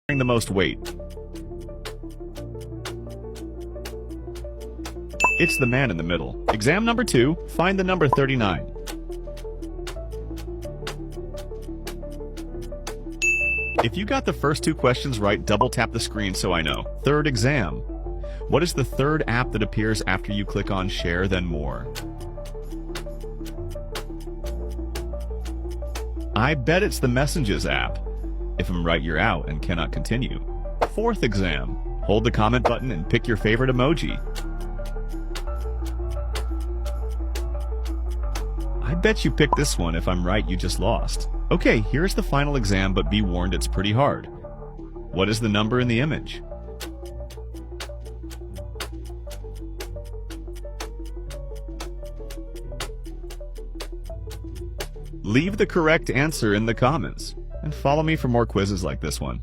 carrying the most weight? It's the man in the middle. Exam number 2, find the number 39. If you got the first 2 questions right, double tap the screen so I know. Third exam. What is the third app that appears after you click on Share then More? I bet it's the Messages app. If I'm right, you're out and cannot continue. Fourth exam. Hold the comment button and pick your favorite emoji. I bet you picked this one. If I'm right, you just lost. Okay, here's the final exam, but be warned, it's pretty hard. What is the number in the image? Leave the correct answer in the comments, and follow me for more quizzes like this one.